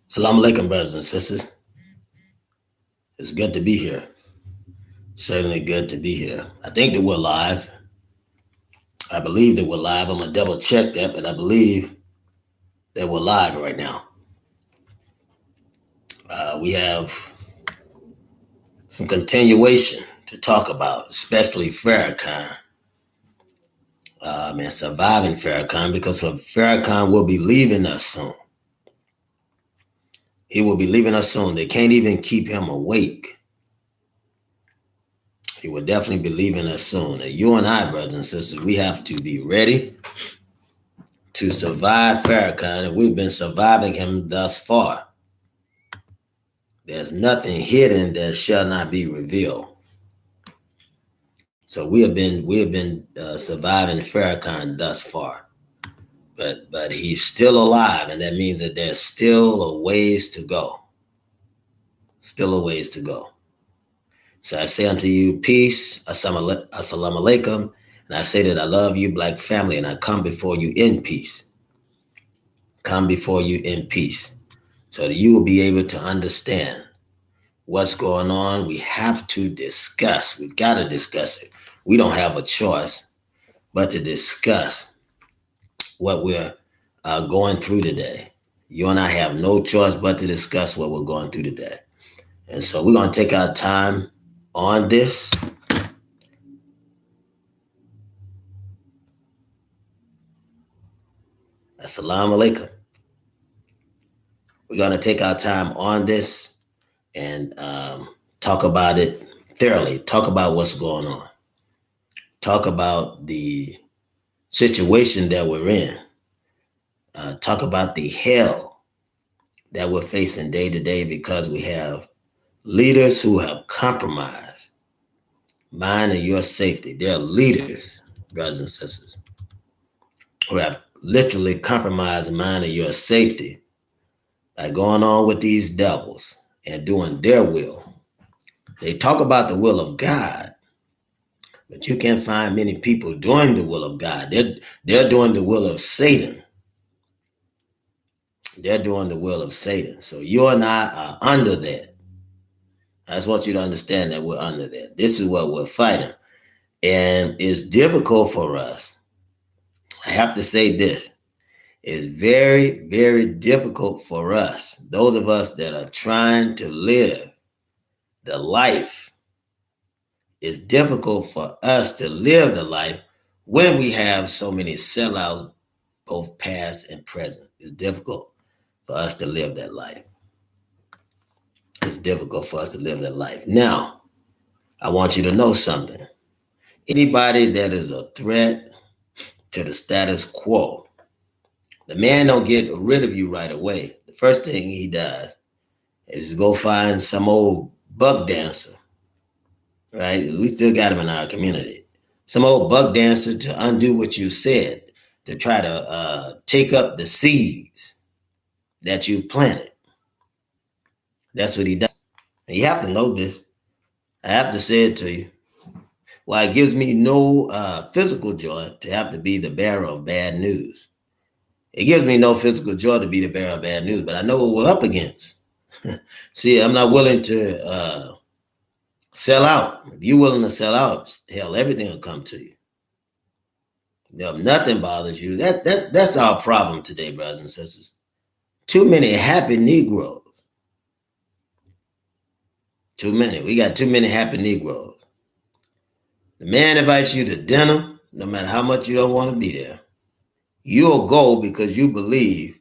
Assalamu alaikum, brothers and sisters. It's good to be here. Certainly good to be here. I think that we're live. I believe that we're live. I'm going to double check that, but I believe that we're live right now. We have some continuation to talk about, especially Farrakhan and surviving Farrakhan, because Farrakhan will be leaving us soon. He will be leaving us soon. They can't even keep him awake. He will definitely be leaving us soon. And you and I, brothers and sisters, we have to be ready to survive Farrakhan, and we've been surviving him thus far. There's nothing hidden that shall not be revealed. So we have been surviving Farrakhan thus far, but he's still alive, and that means that there's still a ways to go. Still a ways to go. So I say unto you, peace, assalamu alaikum, and I say that I love you, black family, and I come before you in peace. Come before you in peace, so that you will be able to understand what's going on. We have to discuss. We've got to discuss it. We don't have a choice but to discuss what we're going through today. You and I have no choice but to discuss what we're going through today. And so we're going to take our time on this. Assalamu alaikum. We're going to take our time on this and talk about it thoroughly. Talk about what's going on. Talk about the situation that we're in. Talk about the hell that we're facing day to day because we have leaders who have compromised mine and your safety. There are leaders, brothers and sisters, who have literally compromised mine and your safety by going on with these devils and doing their will. They talk about the will of God, but you can't find many people doing the will of God. They're doing the will of Satan. They're doing the will of Satan. So you and I are under that. I just want you to understand that we're under that. This is what we're fighting. And it's difficult for us. I have to say this. It's very, very difficult for us, those of us that are trying to live the life. It's difficult for us to live the life when we have so many sellouts, both past and present. It's difficult for us to live that life. It's difficult for us to live that life. Now, I want you to know something. Anybody that is a threat to the status quo, the man don't get rid of you right away. The first thing he does is go find some old buck dancer, right? We still got him in our community. Some old buck dancer to undo what you said, to try to take up the seeds that you planted. That's what he does. And you have to know this. I have to say it to you. Well, it gives me no physical joy to have to be the bearer of bad news. It gives me no physical joy to be the bearer of bad news, but I know what we're up against. See, I'm not willing to sell out. If you're willing to sell out, hell, everything will come to you. If nothing bothers you, that's our problem today, brothers and sisters. Too many happy Negroes. Too many. We got too many happy Negroes. The man invites you to dinner, no matter how much you don't want to be there. You'll go because you believe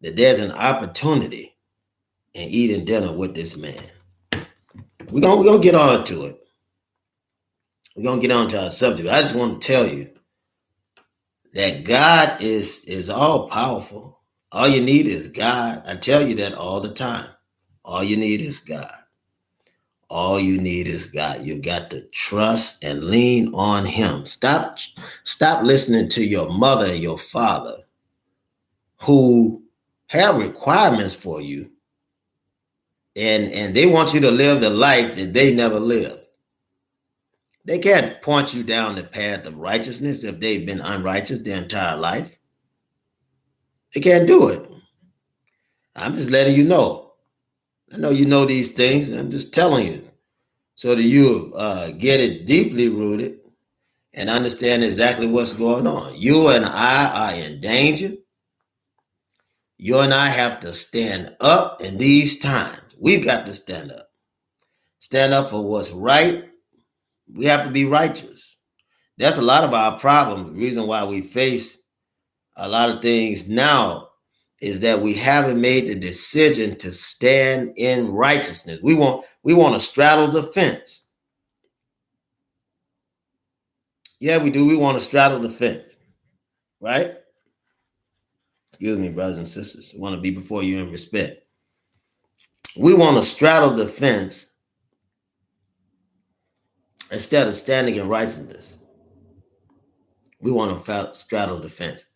that there's an opportunity in eating dinner with this man. We're gonna get on to it. We're gonna get on to our subject. I just want to tell you that God is all powerful. All you need is God. I tell you that all the time. All you need is God. All you need is God. You got to trust and lean on him. Stop listening to your mother and your father who have requirements for you, and they want you to live the life that they never lived. They can't point you down the path of righteousness if they've been unrighteous their entire life. They can't do it. I'm just letting you know. I know you know these things. I'm just telling you so that you get it deeply rooted and understand exactly what's going on. You and I are in danger. You and I have to stand up in these times. We've got to stand up. Stand up for what's right. We have to be righteous. That's a lot of our problem. The reason why we face a lot of things now is that we haven't made the decision to stand in righteousness. We want to straddle the fence. Yeah, we do. We want to straddle the fence, right? Excuse me, brothers and sisters. I want to be before you in respect. We want to straddle the fence instead of standing in righteousness. We want to straddle the fence.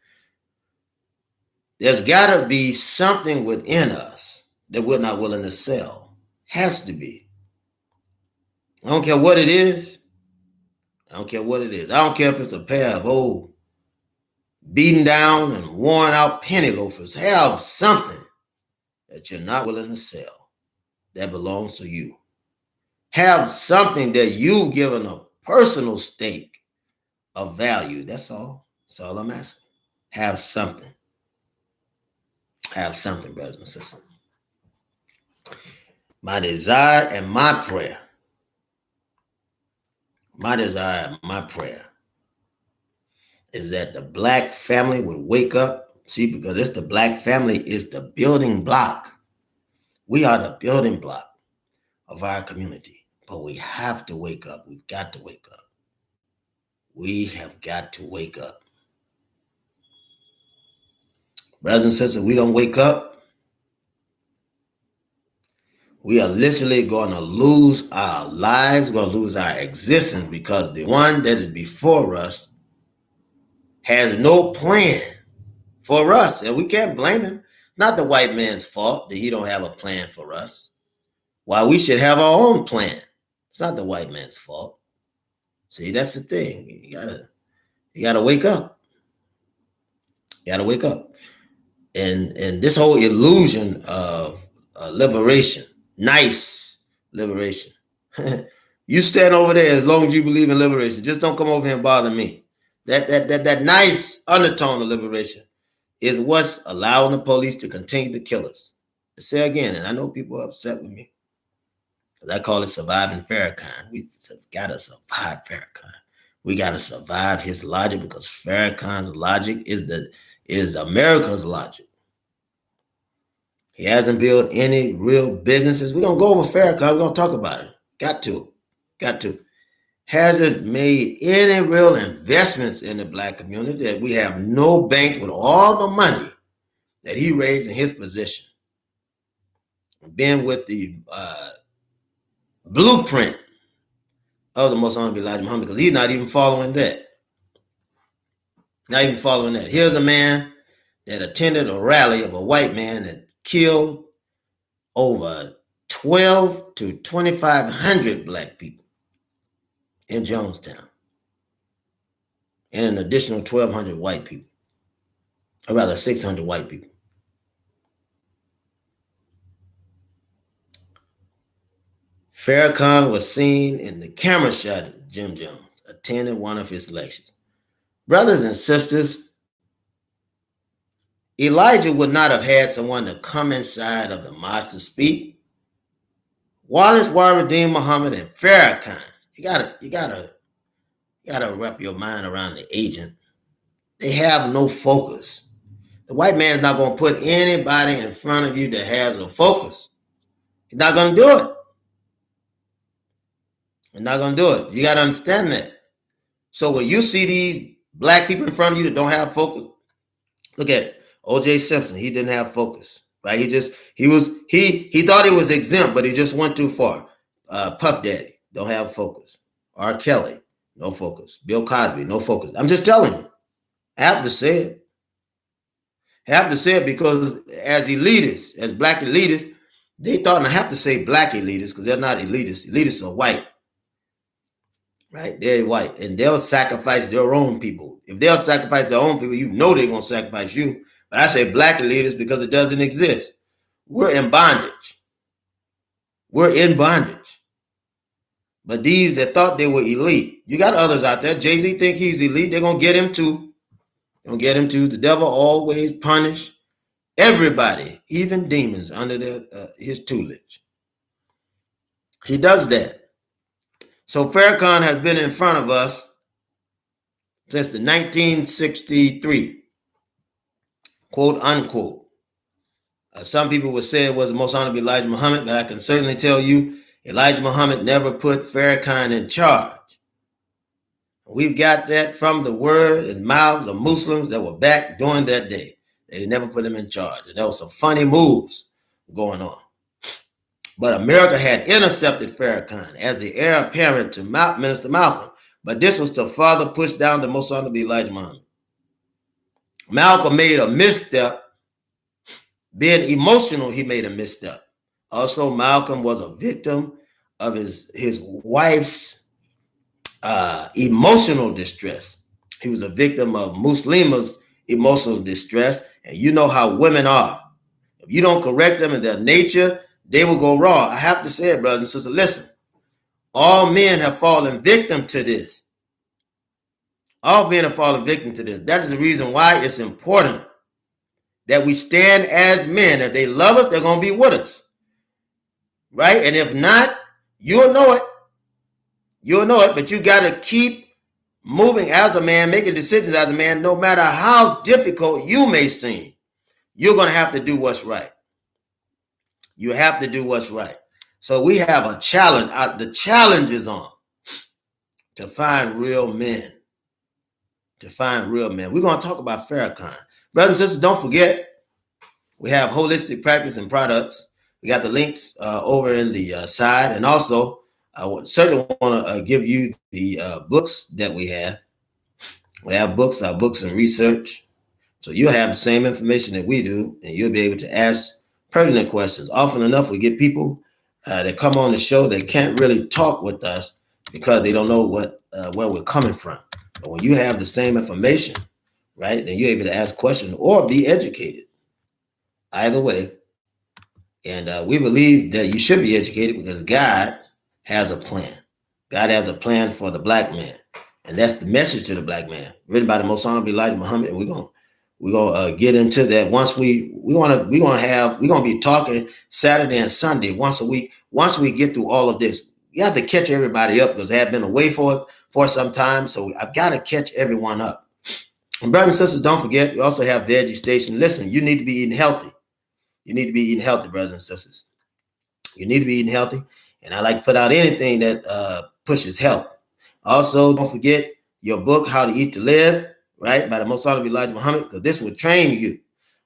There's got to be something within us that we're not willing to sell. Has to be. I don't care what it is. I don't care what it is. I don't care if it's a pair of old, beaten down and worn out penny loafers. Have something that you're not willing to sell that belongs to you. Have something that you've given a personal stake of value. That's all. That's all I'm asking. Have something. Have something, brothers and sisters. My desire and my prayer. My desire and my prayer is that the black family would wake up. See, because it's the black family is the building block. We are the building block of our community. But we have to wake up. We've got to wake up. We have got to wake up. Brothers and sisters, we don't wake up, we are literally going to lose our lives, going to lose our existence, because the one that is before us has no plan for us, and we can't blame him. Not the white man's fault that he don't have a plan for us. Why, we should have our own plan. It's not the white man's fault. See, that's the thing. You gotta wake up. You gotta wake up. And this whole illusion of liberation, nice liberation. You stand over there as long as you believe in liberation. Just don't come over here and bother me. That nice undertone of liberation is what's allowing the police to continue to kill us. I say again, and I know people are upset with me, because I call it surviving Farrakhan. We got to survive Farrakhan. We got to survive his logic, because Farrakhan's logic is America's logic. He hasn't built any real businesses. We're going to go over Farrakhan. We're going to talk about it. Got to. Hasn't made any real investments in the black community. That we have no bank with all the money that he raised in his position. Been with the blueprint of the most honorable Elijah Muhammad, because he's not even following that. Not even following that. Here's a man that attended a rally of a white man that killed over 12 to 2,500 black people in Jonestown, and an additional 1,200 white people, or rather 600 white people. Farrakhan was seen in the camera shot of Jim Jones attending one of his lectures. Brothers and sisters, Elijah would not have had someone to come inside of the mosque to speak. Wallace Waradeen Muhammad and Farrakhan. You gotta wrap your mind around the agent. They have no focus. The white man is not going to put anybody in front of you that has a focus. He's not going to do it. He's not going to do it. You got to understand that. So when you see these Black people in front of you that don't have focus. Look at it. O.J. Simpson, he didn't have focus, right? He thought he was exempt, but he just went too far. Puff Daddy, don't have focus. R. Kelly, no focus. Bill Cosby, no focus. I'm just telling you. I have to say it. I have to say it because as elitists, as black elitists, they thought, and I have to say black elitists because they're not elitists. Elitists are white, right? They're white, and they'll sacrifice their own people. If they'll sacrifice their own people, you know they're going to sacrifice you. But I say black elitists because it doesn't exist. We're in bondage. We're in bondage. But these that thought they were elite, you got others out there. Jay-Z think he's elite. They're going to get him too. They're going to get him too. The devil always punish everybody, even demons, under his tutelage. He does that. So Farrakhan has been in front of us since the 1963, quote unquote. Some people would say it was the most honorable Elijah Muhammad, but I can certainly tell you Elijah Muhammad never put Farrakhan in charge. We've got that from the word and mouths of Muslims that were back during that day. They never put him in charge. And there were some funny moves going on. But America had intercepted Farrakhan as the heir apparent to Minister Malcolm. But this was to further push down the most honorable Elijah Muhammad. Malcolm made a misstep. Being emotional, he made a misstep. Also, Malcolm was a victim of his wife's emotional distress. He was a victim of Muslema's emotional distress. And you know how women are. If you don't correct them in their nature, they will go wrong. I have to say it, brothers and sisters. Listen, all men have fallen victim to this. All men have fallen victim to this. That is the reason why it's important that we stand as men. If they love us, they're going to be with us. Right? And if not, you'll know it. You'll know it, but you got to keep moving as a man, making decisions as a man, no matter how difficult you may seem. You're going to have to do what's right. You have to do what's right. So we have a challenge. The challenge is on to find real men. To find real men. We're going to talk about Farrakhan. Brothers and sisters, don't forget, we have holistic practice and products. We got the links over in the side. And also, I would certainly want to give you the books that we have. We have books, our books and research. So you'll have the same information that we do, and you'll be able to ask pertinent questions. Often enough, we get people that come on the show that can't really talk with us because they don't know where we're coming from. But when you have the same information, right, then you're able to ask questions or be educated. Either way. And we believe that you should be educated because God has a plan. God has a plan for the black man. And that's the message to the black man, written by the most honorable Elijah Muhammad. And we're gonna get into that once we're gonna be talking Saturday and Sunday once a week. Once we get through all of this, you have to catch everybody up because they have been away for some time. So I've got to catch everyone up. And brothers and sisters, don't forget, we also have Veggie Station. Listen, you need to be eating healthy. You need to be eating healthy, brothers and sisters. You need to be eating healthy. And I like to put out anything that pushes health. Also, don't forget your book, How to Eat to Live, right, by the most honorable Elijah Muhammad, because this will train you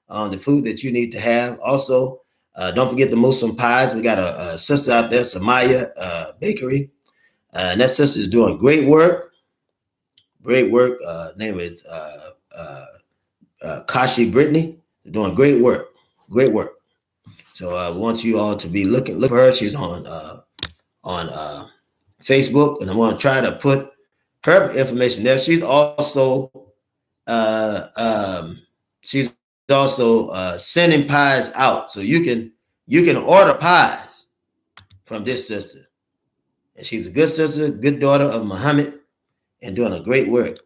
on the food that you need to have. Also, don't forget the Muslim pies. We got a sister out there, Samaya Bakery. And that sister is doing great work. Great work. Name is Kashi Brittany. They're doing great work. Great work. So I want you all to be look for her. She's on Facebook, and I'm going to try to put her information there. She's also sending pies out, so you can order pies from this sister. And she's a good sister, good daughter of Muhammad, and doing a great work.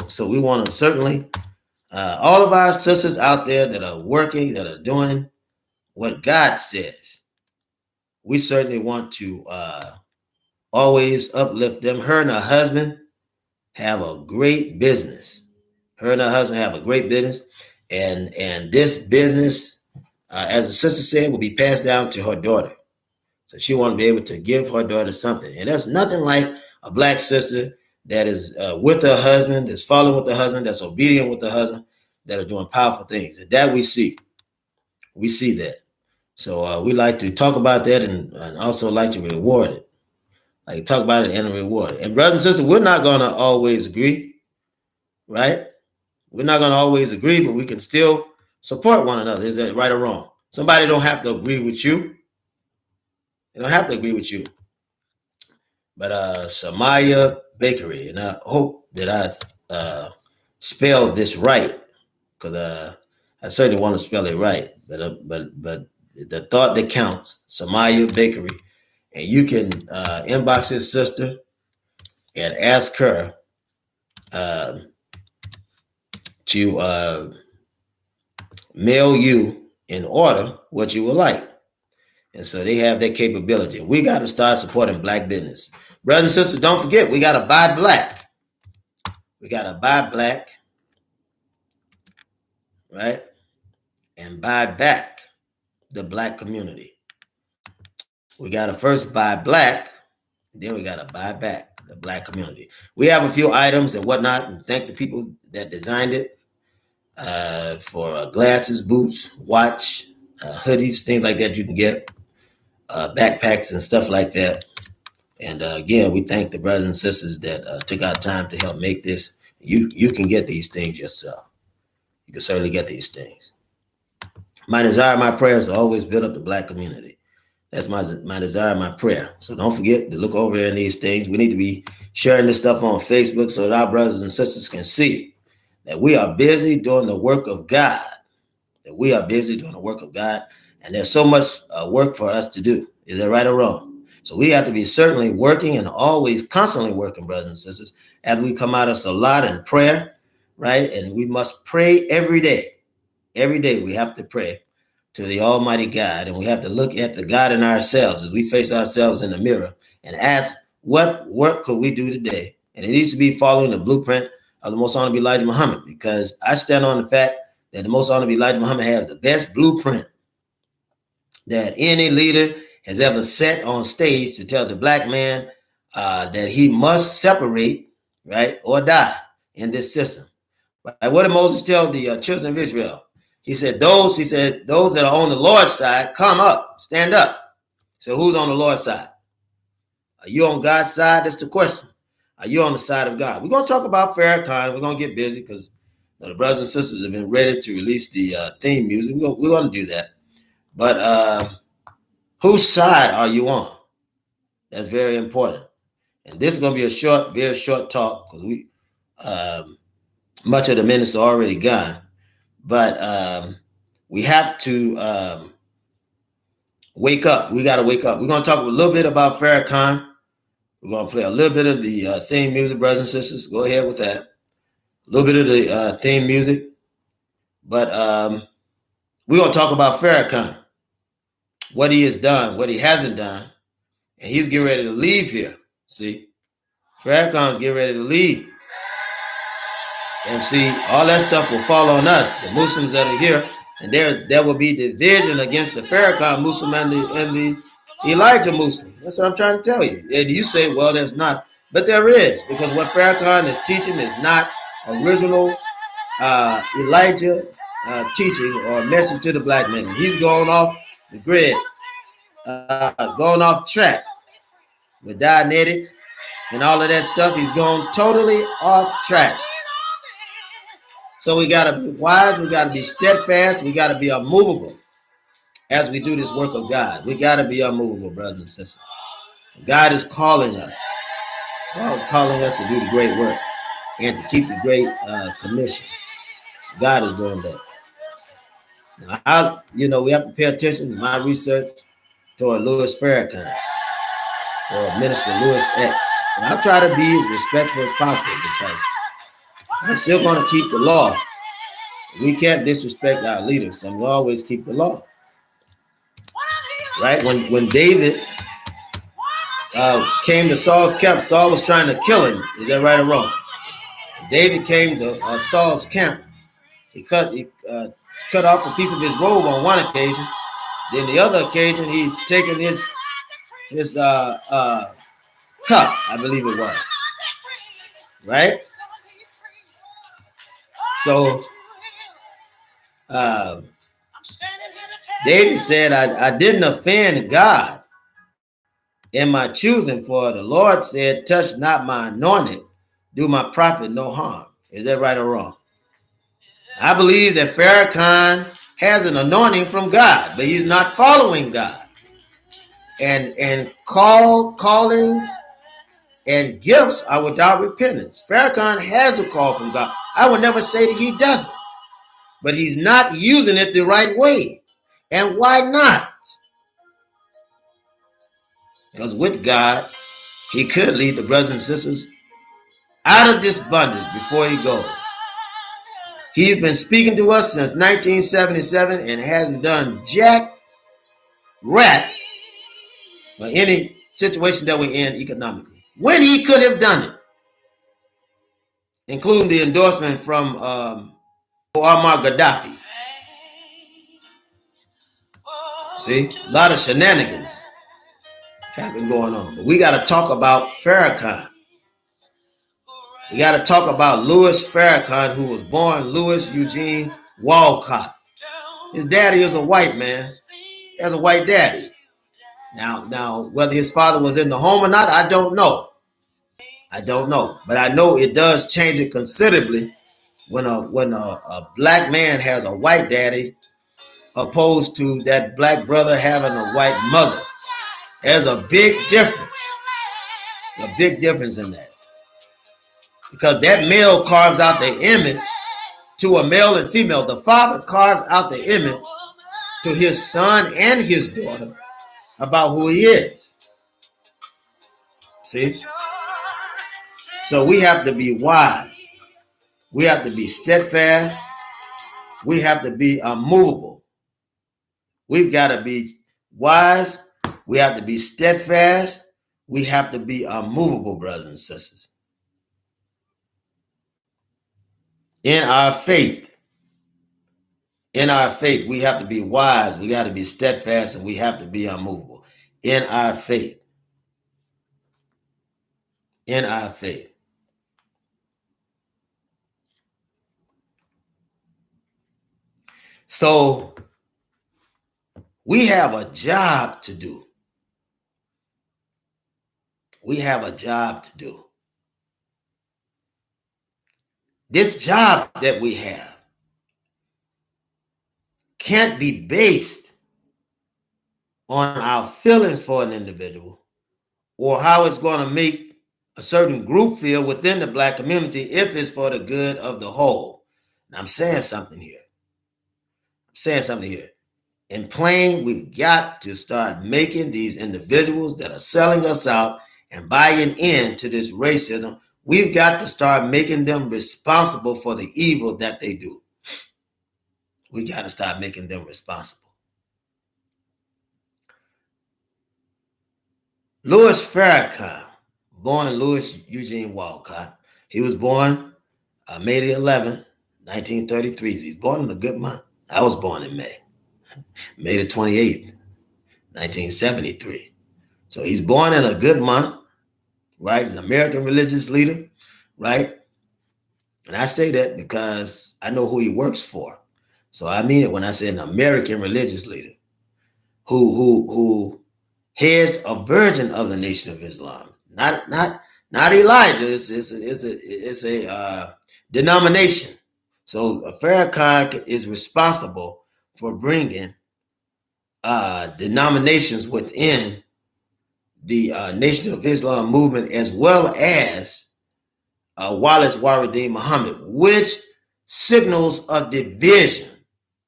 So we want to certainly, all of our sisters out there that are working, that are doing what God says, we certainly want to always uplift them. Her and her husband have a great business. And this business, as the sister said, will be passed down to her daughter. So she want to be able to give her daughter something. And there's nothing like a black sister that is with the husband, that's following with the husband, that's obedient with the husband, that are doing powerful things. And that we see. We see that. So we like to talk about that and also like to reward it. Like talk about it and reward it. And brothers and sisters, we're not going to always agree, right? We're not going to always agree, but we can still support one another. Is that right or wrong? Somebody don't have to agree with you. They don't have to agree with you. But Samaya Bakery, and I hope that I spelled this right, because I certainly want to spell it right. But the thought that counts, Samaya Bakery, and you can inbox this sister and ask her to mail you in order what you would like. And so they have that capability. We got to start supporting Black business. Brothers and sisters, don't forget, we got to buy Black. We got to buy Black, right? And buy back the Black community. We got to first buy Black, then we got to buy back the Black community. We have a few items and whatnot, and thank the people that designed it for glasses, boots, watch, hoodies, things like that you can get, backpacks and stuff like that. And again, we thank the brothers and sisters that took out time to help make this. You can get these things yourself. You can certainly get these things. My desire, my prayer is to always build up the Black community. That's my desire, my prayer. So don't forget to look over in these things. We need to be sharing this stuff on Facebook so that our brothers and sisters can see that we are busy doing the work of God. That we are busy doing the work of God. And there's so much work for us to do. Is that right or wrong? So we have to be certainly working and always constantly working, brothers and sisters, as we come out of Salat and prayer, right? And we must pray every day. Every day we have to pray to the Almighty God, and we have to look at the God in ourselves as we face ourselves in the mirror and ask, what work could we do today? And it needs to be following the blueprint of the Most Honorable Elijah Muhammad, because I stand on the fact that the Most Honorable Elijah Muhammad has the best blueprint that any leader has ever set on stage to tell the Black man that he must separate, right, or die in this system. Right? What did Moses tell the children of Israel? He said, those that are on the Lord's side, come up, stand up. So who's on the Lord's side? Are you on God's side? That's the question. Are you on the side of God? We're going to talk about Farrakhan. We're going to get busy because the brothers and sisters have been ready to release the theme music. We're going to do that. But whose side are you on? That's very important. And this is going to be a short, very short talk because we much of the minutes are already gone. But we have to wake up. We got to wake up. We're going to talk a little bit about Farrakhan. We're going to play a little bit of the theme music, brothers and sisters. Go ahead with that. A little bit of the theme music. But we're going to talk about Farrakhan, what he has done, what he hasn't done. And he's getting ready to leave here. See, Farrakhan's getting ready to leave. And see, all that stuff will fall on us, the Muslims that are here. And there will be division against the Farrakhan Muslim and the Elijah Muslim. That's what I'm trying to tell you. And you say, well, there's not. But there is, because what Farrakhan is teaching is not original Elijah teaching or message to the Black man. He's going off the grid, going off track with Dianetics and all of that stuff. He's going totally off track. So we got to be wise, we got to be steadfast, we got to be unmovable as we do this work of God. We got to be unmovable, brothers and sisters. So God is calling us. God is calling us to do the great work and to keep the great commission. God is doing that. Now, we have to pay attention to my research toward Louis Farrakhan or Minister Louis X. And I'll try to be as respectful as possible because I'm still going to keep the law. We can't disrespect our leaders, and we always keep the law. Right? When David came to Saul's camp, Saul was trying to kill him. Is that right or wrong? David came to Saul's camp. He cut off a piece of his robe on one occasion. Then the other occasion, he taken his cup, I believe it was. right? So David said, I didn't offend God in my choosing, for the Lord said, touch not my anointed, do my prophet no harm. Is that right or wrong? I believe that Farrakhan has an anointing from God, but he's not following God. And callings and gifts are without repentance. Farrakhan has a call from God. I would never say that he doesn't, but he's not using it the right way. And why not? Because with God, he could lead the brothers and sisters out of this bondage before he goes. He's been speaking to us since 1977 and hasn't done jack rat for any situation that we're in economically. When he could have done it, including the endorsement from Muammar Gaddafi. See, a lot of shenanigans have been going on. But we got to talk about Farrakhan. We got to talk about Louis Farrakhan, who was born Louis Eugene Walcott. His daddy is a white man. He has a white daddy. Now, whether his father was in the home or not, I don't know. But I know it does change it considerably when a black man has a white daddy opposed to that black brother having a white mother. There's a big difference. A big difference in that. Because that male carves out the image to a male and female. The father carves out the image to his son and his daughter about who he is. See? So we have to be wise. We have to be steadfast. We have to be unmovable. We've got to be wise. We have to be steadfast. We have to be unmovable, brothers and sisters. In our faith, we have to be wise. We got to be steadfast, and we have to be unmovable. In our faith. So we have a job to do. This job that we have can't be based on our feelings for an individual or how it's going to make a certain group feel within the black community if it's for the good of the whole. And I'm saying something here. In plain, we've got to start making these individuals that are selling us out and buying into this racism, we've got to start making them responsible for the evil that they do. We got to start making them responsible. Louis Farrakhan, born Louis Eugene Walcott. He was born May the 11th, 1933. He's born in a good month. I was born in May. May the 28th, 1973. So he's born in a good month, right? He's an American religious leader, right? And I say that because I know who he works for. So I mean it when I say an American religious leader who heads a version of the Nation of Islam. Not Elijah. It's a denomination. So Farrakhan is responsible for bringing denominations within the Nation of Islam movement, as well as Wallace Waradeen Muhammad, which signals a division.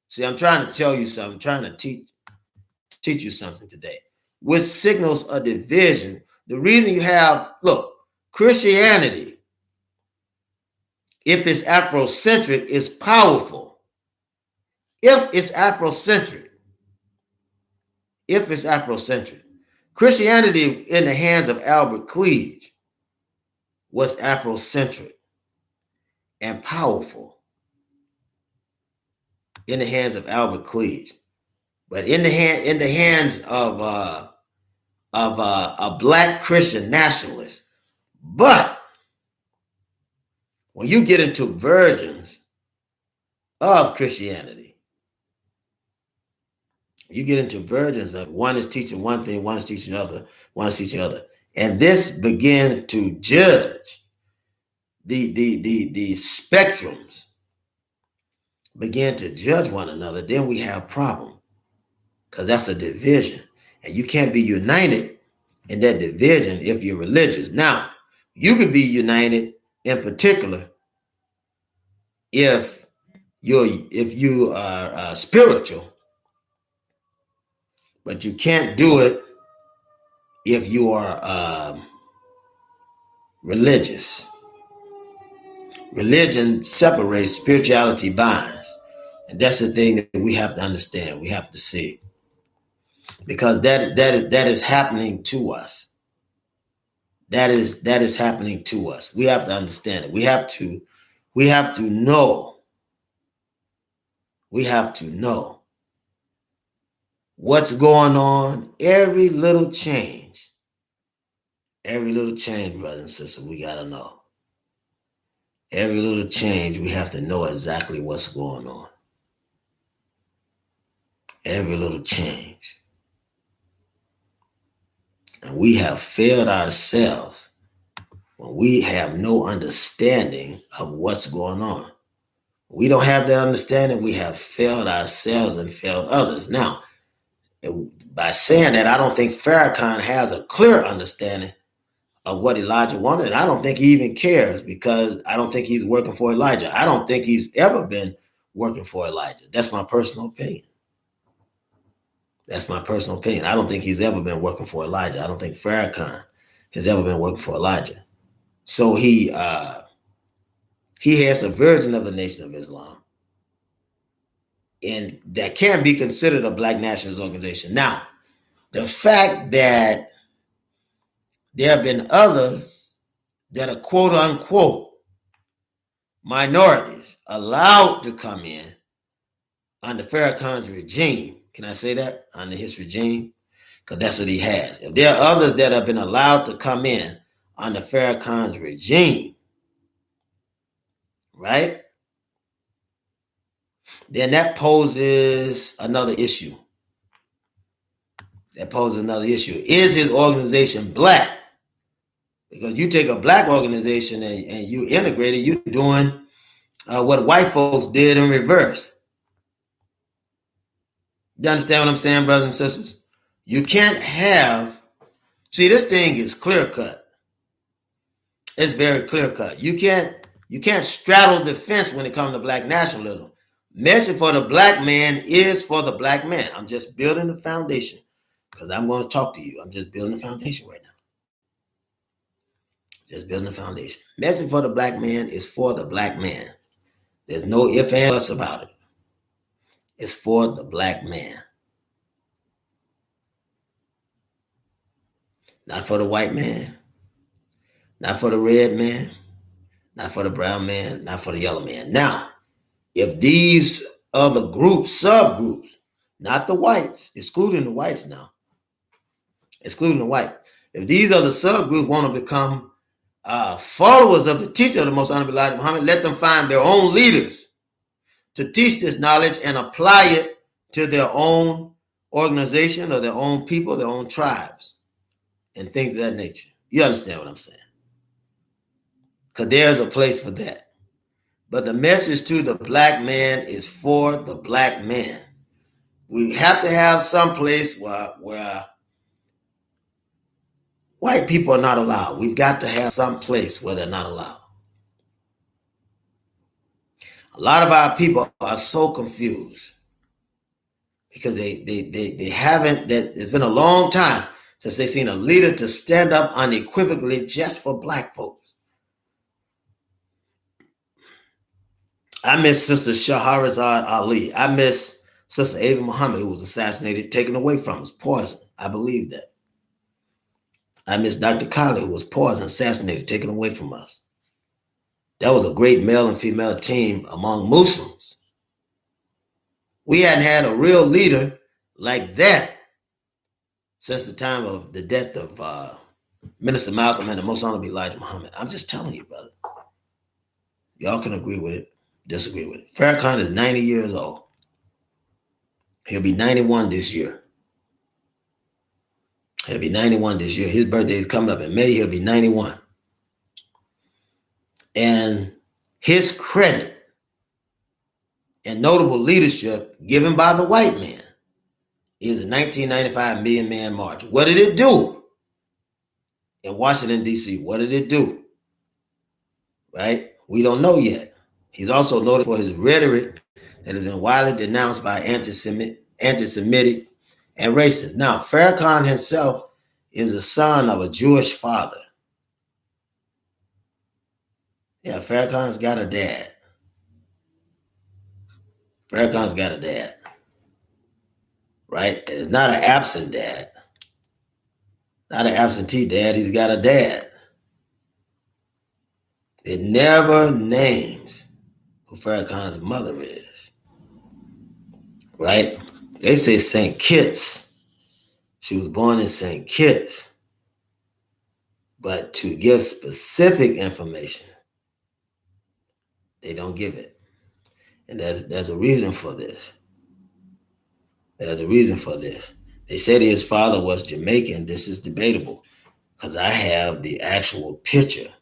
See, I'm trying to tell you something. I'm trying to teach you something today. Which signals a division. The reason you have, look, Christianity, if it's Afrocentric, is powerful. If it's Afrocentric, Christianity in the hands of Albert Cleage was Afrocentric and powerful in the hands of Albert Cleage. But in the hands of a black Christian nationalist. But when you get into versions of Christianity, you get into versions of one is teaching one thing, one is teaching other, one is teaching other. And this begins to judge the spectrums, begin to judge one another, then we have problem, because that's a division. And you can't be united in that division if you're religious. Now, you could be united in particular if you are spiritual, but you can't do it if you are religious. Religion separates, spirituality binds. And that's the thing that we have to understand, we have to see. Because that is happening to us. That is happening to us. We have to understand it. We have to know. We have to know what's going on. Every little change, brothers and sisters, we got to know. Every little change, we have to know exactly what's going on. Every little change. And we have failed ourselves when we have no understanding of what's going on. We don't have that understanding. We have failed ourselves and failed others. Now, by saying that, I don't think Farrakhan has a clear understanding of what Elijah wanted. I don't think he even cares, because I don't think he's working for Elijah. I don't think he's ever been working for Elijah. That's my personal opinion. That's my personal opinion. I don't think he's ever been working for Elijah. I don't think Farrakhan has ever been working for Elijah. So he has a version of the Nation of Islam, and that can be considered a black nationalist organization. Now, the fact that there have been others that are quote unquote minorities allowed to come in under Farrakhan's regime. Can I say that? Under his regime? Because that's what he has. If there are others that have been allowed to come in under Farrakhan's regime, right? Then that poses another issue. Is his organization black? Because you take a black organization and you integrate it, you're doing what white folks did in reverse. You understand what I'm saying, brothers and sisters? You can't have, see, this thing is clear cut. It's very clear cut. You can't straddle the fence when it comes to black nationalism. Message for the black man is for the black man. I'm just building the foundation, because I'm going to talk to you. I'm just building the foundation right now. Just building the foundation. Message for the black man is for the black man. There's no ifs, ands, buts about it. It's for the black man. Not for the white man. Not for the red man. Not for the brown man. Not for the yellow man. Now, if these other groups, subgroups, not the whites, excluding the whites now, excluding the white, if these other subgroups want to become followers of the teacher of the most honorable Elijah Muhammad, let them find their own leaders to teach this knowledge and apply it to their own organization or their own people, their own tribes, and things of that nature. You understand what I'm saying? Because there's a place for that. But the message to the black man is for the black man. We have to have some place where white people are not allowed. We've got to have some place where they're not allowed. A lot of our people are so confused because they haven't, it's been a long time since they've seen a leader to stand up unequivocally just for black folks. I miss Sister Shahrazad Ali. I miss Sister Ava Muhammad, who was assassinated, taken away from us, poisoned. I believe that. I miss Dr. Kali, who was poisoned, assassinated, taken away from us. That was a great male and female team among Muslims. We hadn't had a real leader like that since the time of the death of Minister Malcolm and the most honorable Elijah Muhammad. I'm just telling you, brother. Y'all can agree with it, disagree with it. Farrakhan is 90 years old. He'll be 91 this year. He'll be 91 this year. His birthday is coming up in May. He'll be 91. And his credit and notable leadership given by the white man is the 1995 Million Man March. What did it do in Washington, D.C.? What did it do? Right? We don't know yet. He's also noted for his rhetoric that has been widely denounced by anti-Semitic and racist. Now, Farrakhan himself is the son of a Jewish father. Yeah, Farrakhan's got a dad. Farrakhan's got a dad. Right? And it's not an absent dad. Not an absentee dad. He's got a dad. It never names who Farrakhan's mother is. Right? They say St. Kitts. She was born in St. Kitts. But to give specific information, they don't give it. And there's a reason for this. There's a reason for this. They said his father was Jamaican. This is debatable because I have the actual picture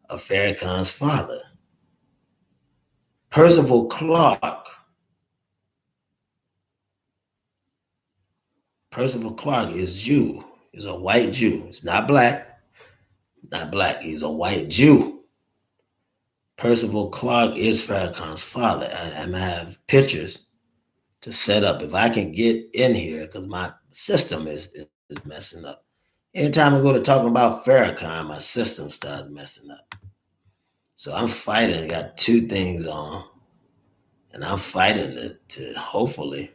of Farrakhan's father. Percival Clark. Percival Clark is Jew. He's a white Jew. He's not black. Not black. He's a white Jew. Percival Clark is Farrakhan's father. I have pictures to set up. If I can get in here, because my system is messing up. Anytime I go to talking about Farrakhan, my system starts messing up. So I'm fighting. I got two things on. And I'm fighting to hopefully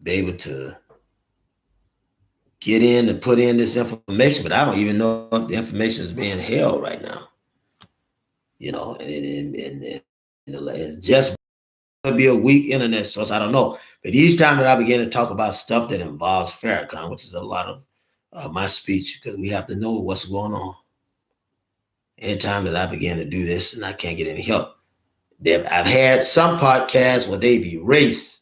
be able to get in and put in this information, but I don't even know if the information is being held right now. You know, and it's just going to be a weak internet source. I don't know. But each time that I begin to talk about stuff that involves Farrakhan, which is a lot of my speech, because we have to know what's going on. Anytime that I begin to do this and I can't get any help, I've had some podcasts where they've erased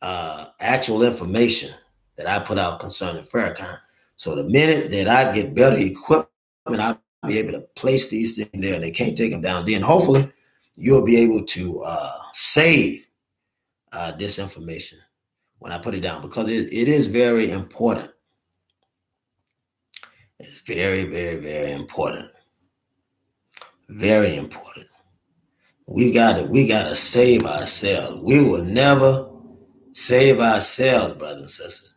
actual information that I put out concerning Farrakhan. So the minute that I get better equipment, I'll be able to place these things there and they can't take them down. Then hopefully you'll be able to save this information when I put it down, because it is very important. It's very, very, very important. Very important. We gotta save ourselves. We will never save ourselves, brothers and sisters.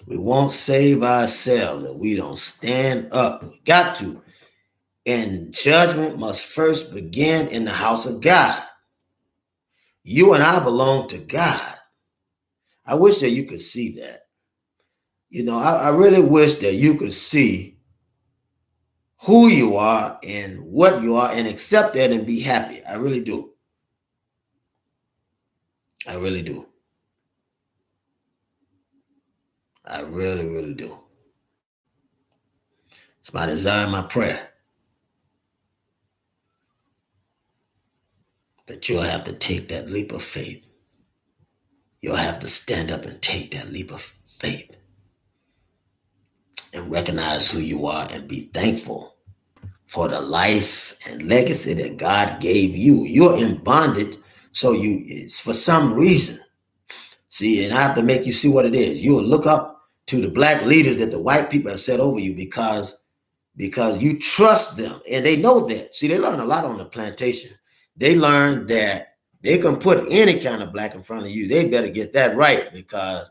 We won't save ourselves if we don't stand up. We got to. And judgment must first begin in the house of God. You and I belong to God. I wish that you could see that. You know, I really wish that you could see who you are and what you are and accept that and be happy. I really do. I really do. I really, really do. It's my desire, my prayer. But you'll have to take that leap of faith. You'll have to stand up and take that leap of faith and recognize who you are and be thankful for the life and legacy that God gave you. You're in bondage, so it's for some reason. See, and I have to make you see what it is. You'll look up to the black leaders that the white people have set over you because you trust them, and they know that. See, they learn a lot on the plantation. They learn that they can put any kind of black in front of you. They better get that right, because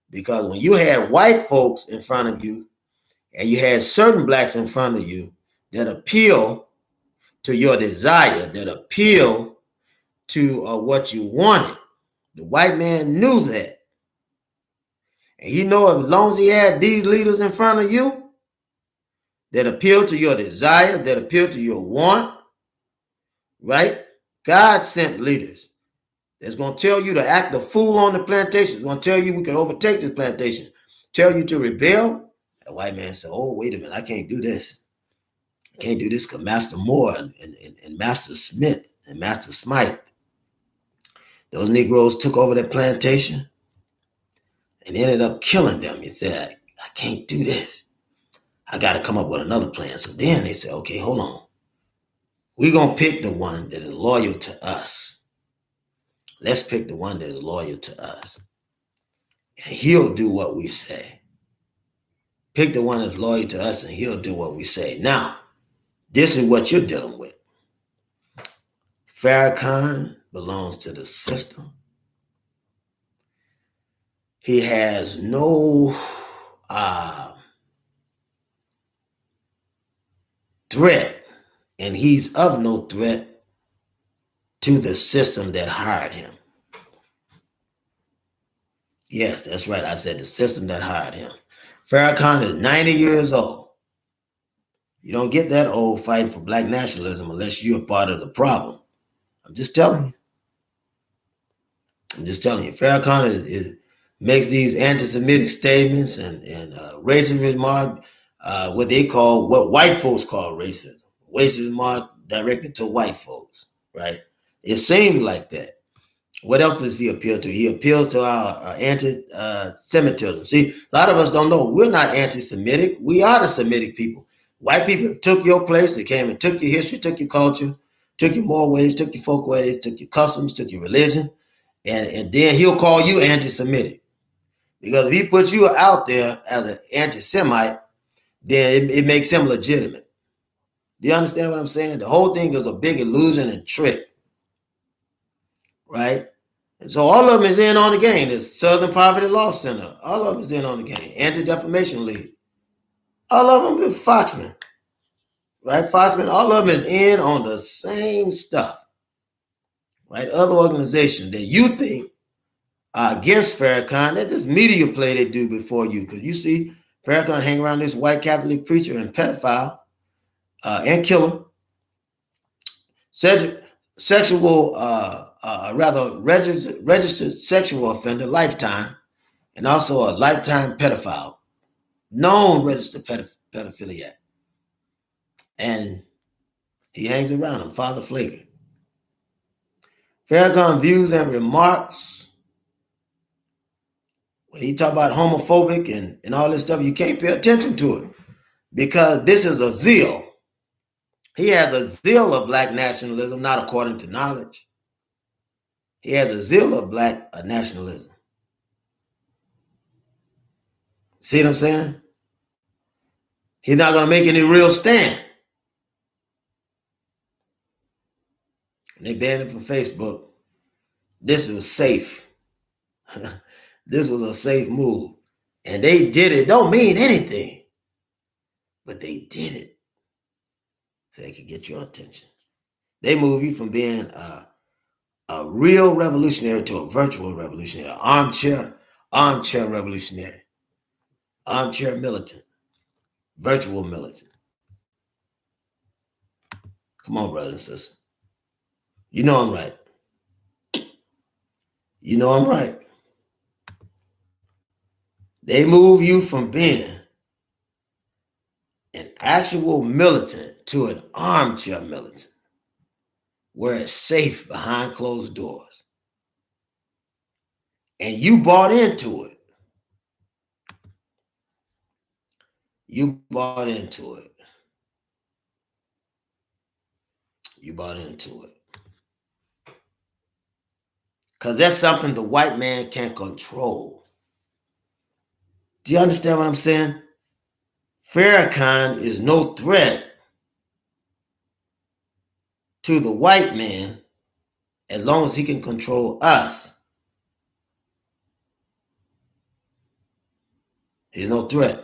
when you had white folks in front of you and you had certain blacks in front of you that appeal to your desire, that appeal to what you wanted, the white man knew that. And he know as long as he had these leaders in front of you that appeal to your desire, that appeal to your want, right? God sent leaders that's going to tell you to act the fool on the plantation. It's going to tell you we can overtake this plantation. Tell you to rebel. The white man said, oh, wait a minute, I can't do this. I can't do this because Master Moore and Master Smith and Master Smythe, those Negroes took over that plantation and ended up killing them. He said, I can't do this. I got to come up with another plan. So then they said, okay, hold on. We're going to pick the one that is loyal to us. Let's pick the one that is loyal to us. And he'll do what we say. Pick the one that's loyal to us and he'll do what we say. Now, this is what you're dealing with. Farrakhan belongs to the system. He has no threat, and he's of no threat to the system that hired him. Yes, that's right. I said the system that hired him. Farrakhan is 90 years old. You don't get that old fighting for black nationalism unless you're part of the problem. I'm just telling you. Farrakhan makes these anti-Semitic statements and racist remarks, what white folks call racism. Racist remarks directed to white folks, right? It seems like that. What else does he appeal to? He appeals to our anti-Semitism. See, a lot of us don't know. We're not anti-Semitic. We are the Semitic people. White people took your place. They came and took your history, took your culture, took your moral ways, took your folk ways, took your customs, took your religion. And then he'll call you anti-Semitic. Because if he puts you out there as an anti-Semite, then it makes him legitimate. Do you understand what I'm saying? The whole thing is a big illusion and trick. Right? And so all of them is in on the game. The Southern Poverty Law Center, all of them is in on the game. Anti-Defamation League, all of them is Foxman. Right? Foxman, all of them is in on the same stuff. Right? Other organizations that you think are against Farrakhan, that's just media play they do before you. Because you see Farrakhan hang around this white Catholic preacher and pedophile and killer. Registered sexual offender, lifetime, and also a lifetime pedophile, known registered pedophiliac. And he hangs around him, Father Flaker. Farrakhan views and remarks, when he talk about homophobic and all this stuff, you can't pay attention to it because this is a zeal. He has a zeal of black nationalism, not according to knowledge. He has a zeal of black nationalism. See what I'm saying? He's not going to make any real stand. And they banned him from Facebook. This was safe. This was a safe move. And they did it. Don't mean anything. But they did it. So they could get your attention. They move you from being a real revolutionary to a virtual revolutionary. Armchair revolutionary. Armchair militant. Virtual militant. Come on, brothers and sisters. You know I'm right. You know I'm right. They move you from being an actual militant to an armchair militant, where it's safe behind closed doors. And you bought into it. You bought into it. You bought into it. Because that's something the white man can't control. Do you understand what I'm saying? Farrakhan is no threat to the white man as long as he can control us. He's no threat.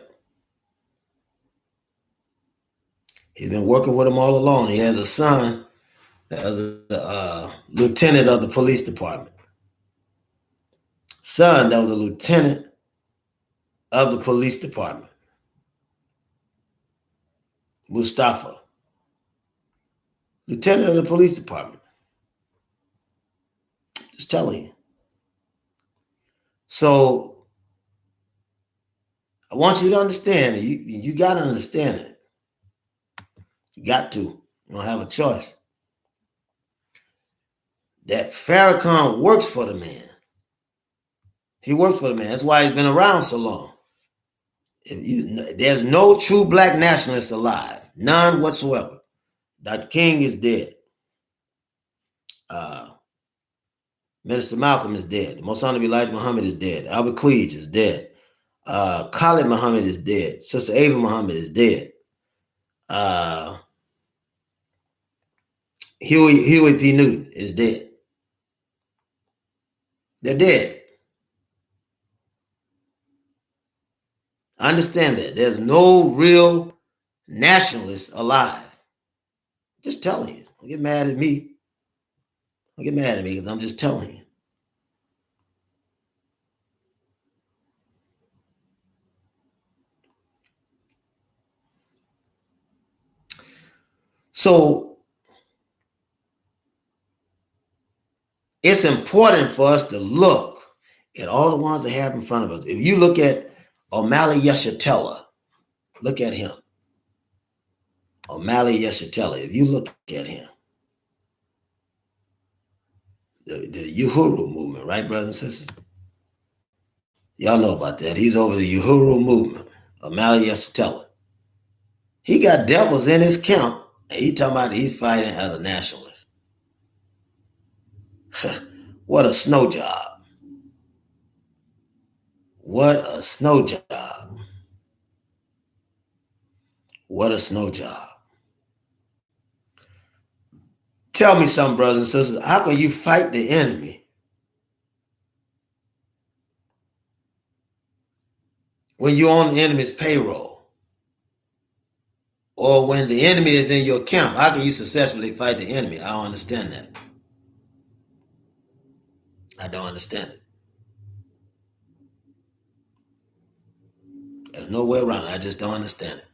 He's been working with him all along. He has a son that was a lieutenant of the police department. Son that was a lieutenant of the police department. Mustafa. Lieutenant of the police department. Just telling you. So I want you to understand it. You got to understand it. You got to. You don't have a choice. That Farrakhan works for the man. He works for the man. That's why he's been around so long. There's no true black nationalist alive. None whatsoever. Dr. King is dead. Minister Malcolm is dead. The Most Honorable Elijah Muhammad is dead. Albert Cleage is dead. Khalid Muhammad is dead. Sister Ava Muhammad is dead. Huey P. Newton is dead. They're dead. I understand that. There's no real nationalists alive. Just telling you. Don't get mad at me. Don't get mad at me because I'm just telling you. So it's important for us to look at all the ones that have in front of us. If you look at O'Malley Yeshitela, look at him. O'Malley Yeshitela, if you look at him, the Uhuru movement, right, brothers and sisters? Y'all know about that. He's over the Uhuru movement, O'Malley Yeshitela. He got devils in his camp, and he talking about he's fighting as a nationalist. What a snow job. What a snow job. What a snow job. Tell me something, brothers and sisters. How can you fight the enemy when you're on the enemy's payroll? Or when the enemy is in your camp? How can you successfully fight the enemy? I don't understand that. I don't understand it. There's no way around it. I just don't understand it.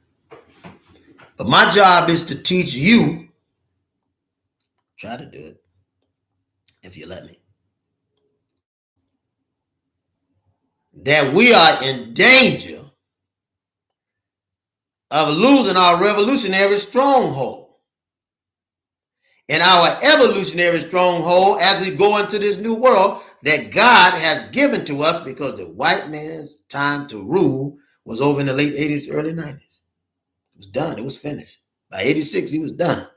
But my job is to teach you. Try to do it, if you let me. That we are in danger of losing our revolutionary stronghold. And our evolutionary stronghold as we go into this new world that God has given to us because the white man's time to rule was over in the late 80s, early 90s. It was done. It was finished. By 86, he was done.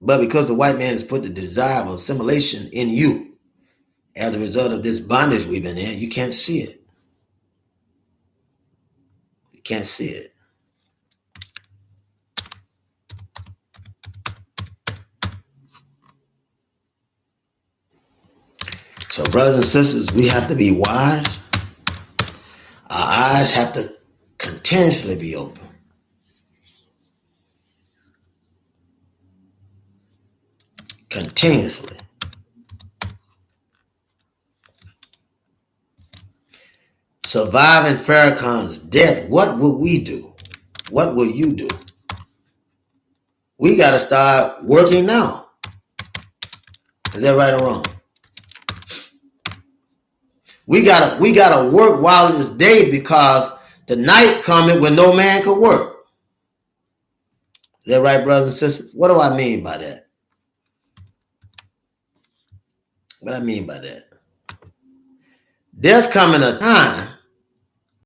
But because the white man has put the desire of assimilation in you as a result of this bondage we've been in, you can't see it. You can't see it. So, brothers and sisters, we have to be wise. Our eyes have to continuously be open. Continuously. Surviving Farrakhan's death, what will we do? What will you do? We got to start working now. Is that right or wrong? We gotta work while it's day because the night coming when no man can work. Is that right, brothers and sisters? What do I mean by that? What I mean by that? There's coming a time